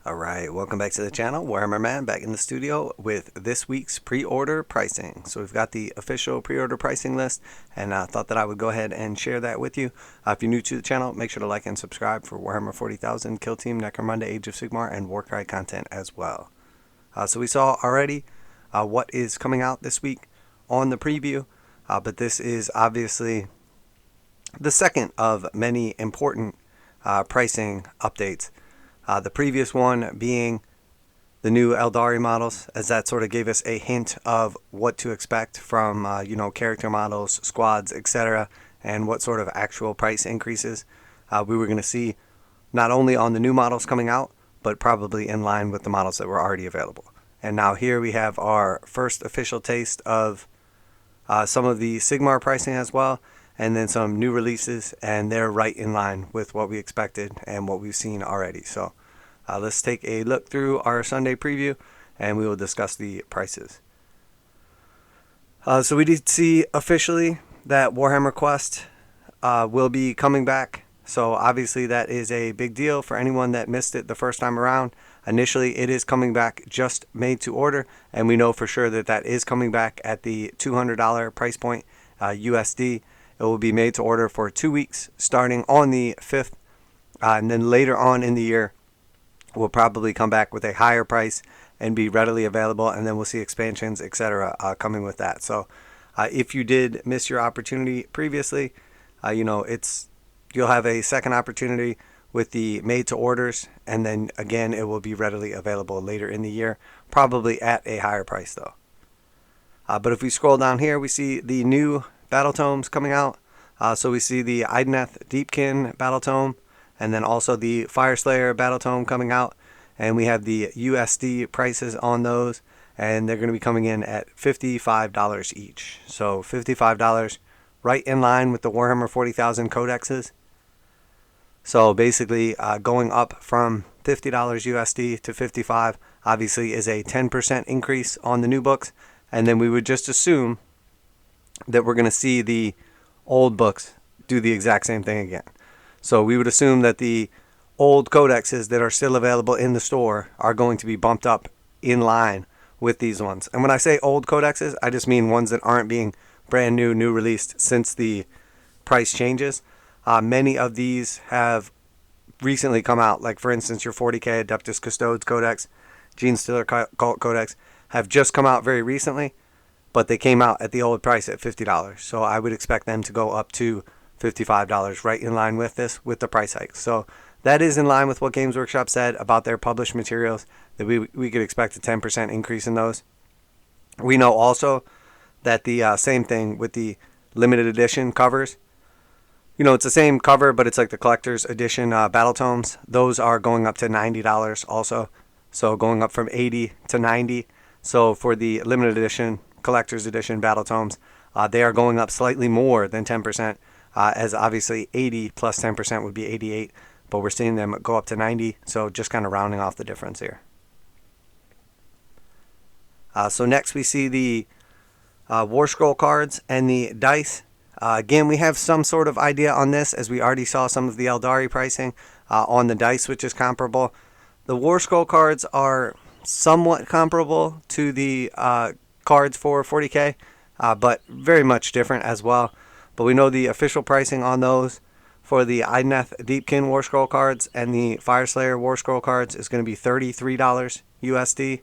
Alright, welcome back to the channel. Warhammer Man back in the studio with this week's pre-order pricing. So we've got the official pre-order pricing list, and I thought that I would go ahead and share that with you. If you're new to the channel, make sure to like and subscribe for Warhammer 40,000, Kill Team, Necromunda, Age of Sigmar, and warcry content as well. So we saw already what is coming out this week on the preview, but this is obviously the second of many important pricing updates. The previous one being the new Eldari models, as that sort of gave us a hint of what to expect from, character models, squads, etc., and what sort of actual price increases we were going to see, not only on the new models coming out, but probably in line with the models that were already available. And now here we have our first official taste of some of the Sigmar pricing as well, and then some new releases, and they're right in line with what we expected and what we've seen already. So let's take a look through our Sunday preview, and we will discuss the prices. So we did see officially that Warhammer Quest will be coming back. So obviously that is a big deal for anyone that missed it the first time around. Initially it is coming back just made to order, and we know for sure that that is coming back at the $200 price point USD. It will be made to order for 2 weeks starting on the 5th, and then later on in the year we'll probably come back with a higher price and be readily available, and then we'll see expansions, etc. Coming with that. So if you did miss your opportunity previously, you'll have a second opportunity with the made to orders, and then again it will be readily available later in the year, probably at a higher price though. But if we scroll down here, we see the new Battletomes coming out. So we see the Idoneth Deepkin Battletome, and then also the Fyreslayer Battletome coming out, and we have the USD prices on those, and they're going to be coming in at $55 each. So $55, right in line with the Warhammer 40,000 codexes. So basically going up from $50 USD to $55 obviously is a 10% increase on the new books, and then we would just assume that we're going to see the old books do the exact same thing again. So we would assume that the old codexes that are still available in the store are going to be bumped up in line with these ones. And when I say old codexes, I just mean ones that aren't being brand new released since the price changes. Many of these have recently come out, like for instance your 40k Adeptus Custodes Codex, Genestealer Cult Codex have just come out very recently, but they came out at the old price at $50. So I would expect them to go up to $55, right in line with this, with the price hike. So that is in line with what Games Workshop said about their published materials, that we could expect a 10% increase in those. We know also that the same thing with the limited edition covers. It's the same cover, but it's like the collector's edition Battletomes. Those are going up to $90 also. So going up from $80 to $90. So for the limited edition, collector's edition Battletomes, they are going up slightly more than 10%, as obviously 80 plus 10% would be 88, but we're seeing them go up to 90, so just kind of rounding off the difference here. So next we see the Warscroll cards and the dice. Again, we have some sort of idea on this, as we already saw some of the Eldari pricing on the dice, which is comparable. The Warscroll cards are somewhat comparable to the cards for 40k, but very much different as well. But we know the official pricing on those for the Idoneth Deepkin Warscroll cards and the Fyreslayer Warscroll cards is going to be $33 USD.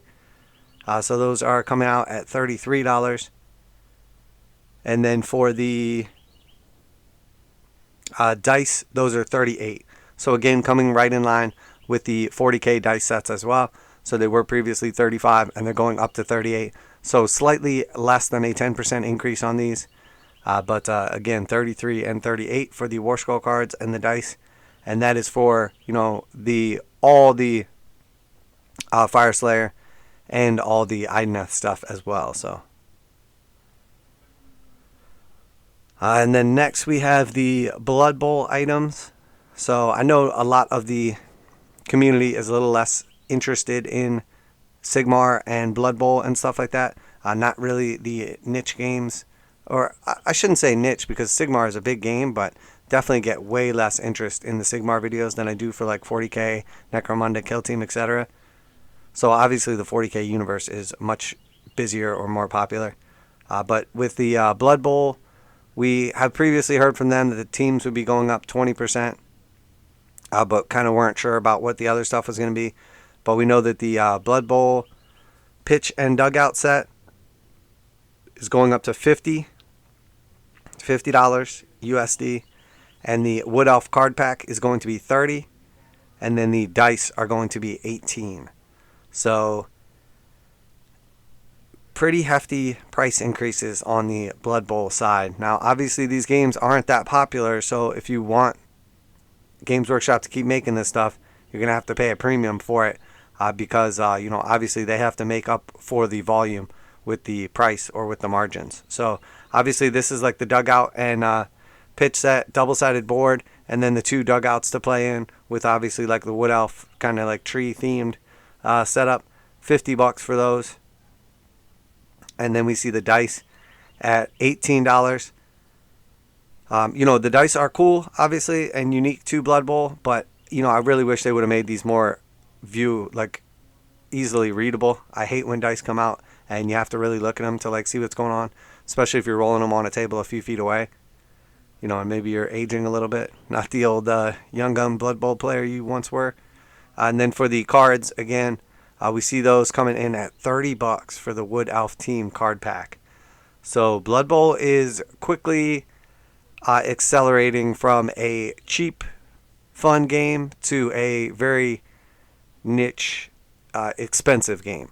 So those are coming out at $33. And then for the dice, those are $38. So again, coming right in line with the 40k dice sets as well. So they were previously $35 and they're going up to $38. So slightly less than a 10% increase on these. But again, 33 and 38 for the Warscroll cards and the dice, and that is for all the Fyreslayer and all the Idoneth stuff as well. So, and then next we have the Blood Bowl items. So I know a lot of the community is a little less interested in Sigmar and Blood Bowl and stuff like that. Not really the niche games. Or I shouldn't say niche, because Sigmar is a big game, but definitely get way less interest in the Sigmar videos than I do for like 40k, Necromunda, Kill Team, etc. So obviously the 40k universe is much busier or more popular. But with the Blood Bowl, we have previously heard from them that the teams would be going up 20%, but kind of weren't sure about what the other stuff was going to be. But we know that the Blood Bowl pitch and dugout set is going up to $50 USD, and the Wood Elf card pack is going to be $30, and then the dice are going to be $18. So pretty hefty price increases on the Blood Bowl side. Now, obviously, these games aren't that popular, so if you want Games Workshop to keep making this stuff, you're going to have to pay a premium for it because, obviously they have to make up for the volume with the price or with the margins. So, obviously, this is like the dugout and pitch set, double-sided board, and then the 2 dugouts to play in with obviously like the Wood Elf kind of like tree-themed setup. $50 for those. And then we see the dice at $18. The dice are cool, obviously, and unique to Blood Bowl, but, I really wish they would have made these more easily readable. I hate when dice come out and you have to really look at them to, like, see what's going on, especially if you're rolling them on a table a few feet away, and maybe you're aging a little bit, not the old young gun Blood Bowl player you once were. And then for the cards, again, we see those coming in at $30 for the Wood Elf Team card pack. So Blood Bowl is quickly accelerating from a cheap, fun game to a very niche, expensive game.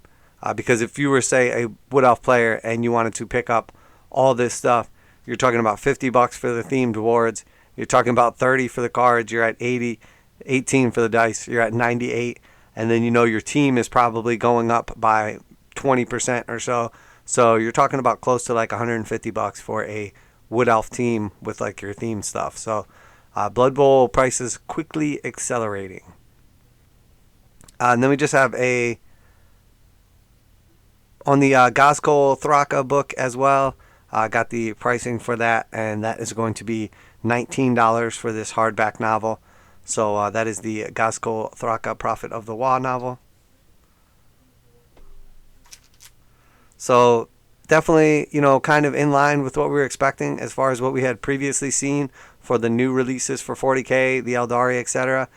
Because if you were, say, a Wood Elf player and you wanted to pick up all this stuff, you're talking about $50 for the themed wards. You're talking about $30 for the cards. You're at $80, $18 for the dice. You're at $98. And then your team is probably going up by 20% or so. So you're talking about close to like $150 for a Wood Elf team with like your theme stuff. So Blood Bowl prices quickly accelerating. And then we just have on the Ghasghkull Thraka book as well. Got the pricing for that, and that is going to be $19 for this hardback novel. So that is the Ghasghkull Thraka Prophet of the Waaagh novel. So definitely, kind of in line with what we were expecting as far as what we had previously seen for the new releases for 40k, the Eldari, etc.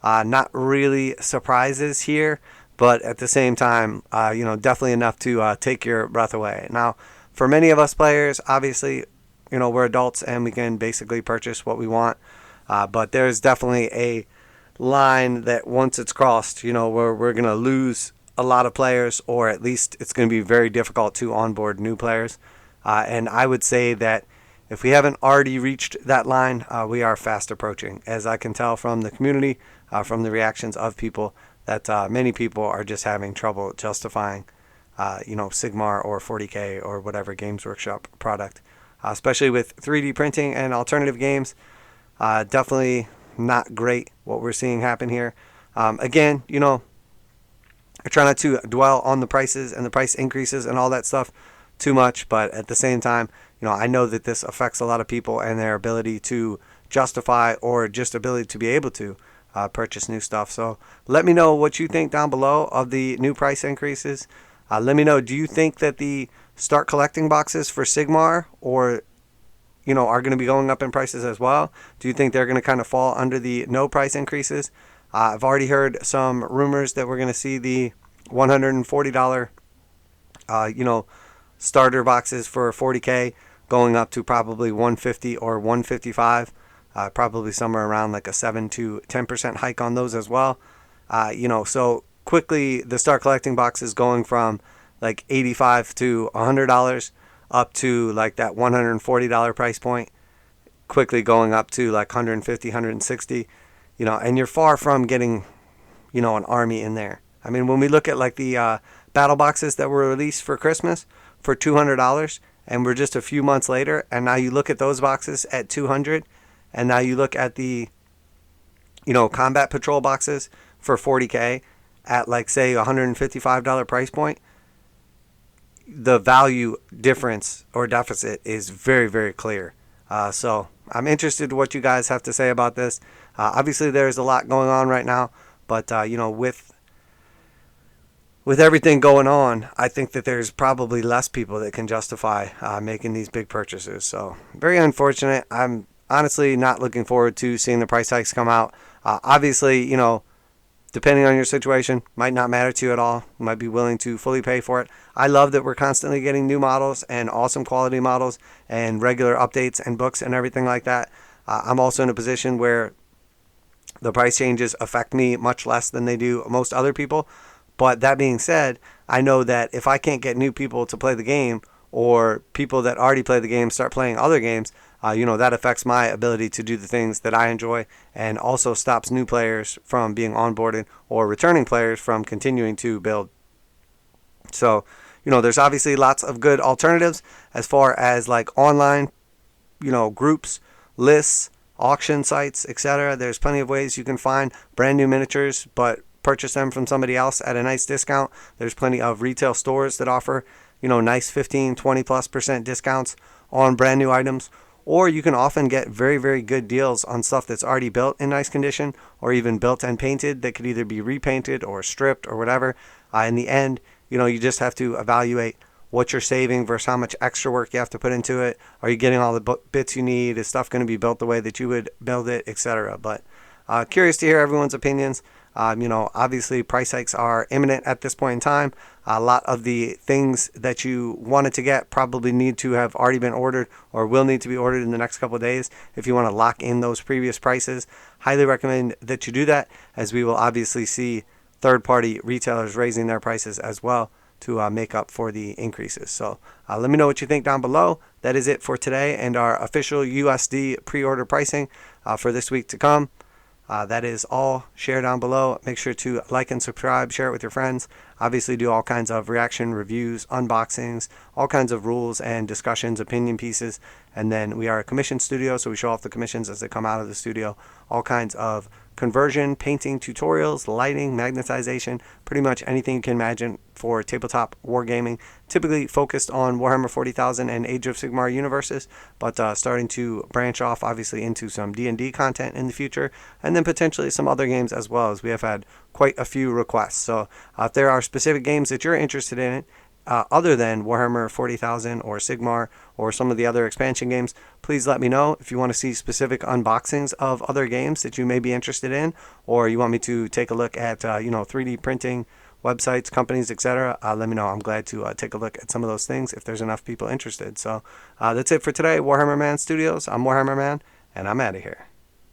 Not really surprises here, but at the same time, definitely enough to take your breath away. Now, for many of us players, obviously, we're adults and we can basically purchase what we want. But there's definitely a line that once it's crossed, we're going to lose a lot of players, or at least it's going to be very difficult to onboard new players. And I would say that if we haven't already reached that line, we are fast approaching. As I can tell from the community, from the reactions of people, that many people are just having trouble justifying, Sigmar or 40k or whatever Games Workshop product, especially with 3D printing and alternative games. Definitely not great what we're seeing happen here. Again, I try not to dwell on the prices and the price increases and all that stuff too much, but at the same time, I know that this affects a lot of people and their ability to justify or just ability to be able to purchase new stuff. So let me know what you think down below of the new price increases. Let me know, do you think that the start collecting boxes for Sigmar or are going to be going up in prices as well? Do you think they're going to kind of fall under the no price increases? I've already heard some rumors that we're going to see the $140, starter boxes for 40k going up to probably $150 or $155. Probably somewhere around like a 7 to 10% hike on those as well. So quickly the start collecting boxes going from like $85 to $100 up to like that $140 price point, quickly going up to like $150, $160, and you're far from getting, an army in there. I mean, when we look at like the battle boxes that were released for Christmas for $200, and we're just a few months later, and now you look at those boxes at $200, and now you look at the, combat patrol boxes for 40k at like say $155 price point, the value difference or deficit is very, very clear. So I'm interested in what you guys have to say about this. Obviously, there's a lot going on right now, but with everything going on, I think that there's probably less people that can justify making these big purchases. So very unfortunate. I'm honestly not looking forward to seeing the price hikes come out. Obviously, depending on your situation, might not matter to you at all. You might be willing to fully pay for it. I love that we're constantly getting new models and awesome quality models and regular updates and books and everything like that. I'm also in a position where the price changes affect me much less than they do most other people. But that being said, I know that if I can't get new people to play the game, or people that already play the game start playing other games, that affects my ability to do the things that I enjoy, and also stops new players from being onboarded or returning players from continuing to build. So, there's obviously lots of good alternatives as far as like online, groups, lists, auction sites, etc. There's plenty of ways you can find brand new miniatures, but purchase them from somebody else at a nice discount. There's plenty of retail stores that offer, nice 15, 20+% discounts on brand new items. Or you can often get very, very good deals on stuff that's already built in nice condition, or even built and painted that could either be repainted or stripped or whatever. In the end, you just have to evaluate what you're saving versus how much extra work you have to put into it. Are you getting all the bits you need? Is stuff going to be built the way that you would build it, etc.? But curious to hear everyone's opinions. Obviously price hikes are imminent at this point in time. A lot of the things that you wanted to get probably need to have already been ordered or will need to be ordered in the next couple of days if you want to lock in those previous prices. Highly recommend that you do that, as we will obviously see third-party retailers raising their prices as well to make up for the increases. So let me know what you think down below. That is it for today and our official USD pre-order pricing for this week to come. That is all. Share down below. Make sure to like and subscribe. Share it with your friends. Obviously do all kinds of reaction reviews, unboxings, all kinds of rules and discussions, opinion pieces. And then we are a commission studio, so we show off the commissions as they come out of the studio. All kinds of conversion, painting tutorials, lighting, magnetization, pretty much anything you can imagine for tabletop wargaming, typically focused on Warhammer 40,000 and Age of Sigmar universes, but starting to branch off obviously into some D&D content in the future, and then potentially some other games as well, as we have had quite a few requests. So if there are specific games that you're interested in, other than Warhammer 40,000 or Sigmar or some of the other expansion games, please let me know. If you want to see specific unboxings of other games that you may be interested in, or you want me to take a look at 3D printing websites, companies, etc., let me know. I'm glad to take a look at some of those things if there's enough people interested. So that's it for today. Warhammer Man Studios. I'm Warhammer Man, and I'm out of here.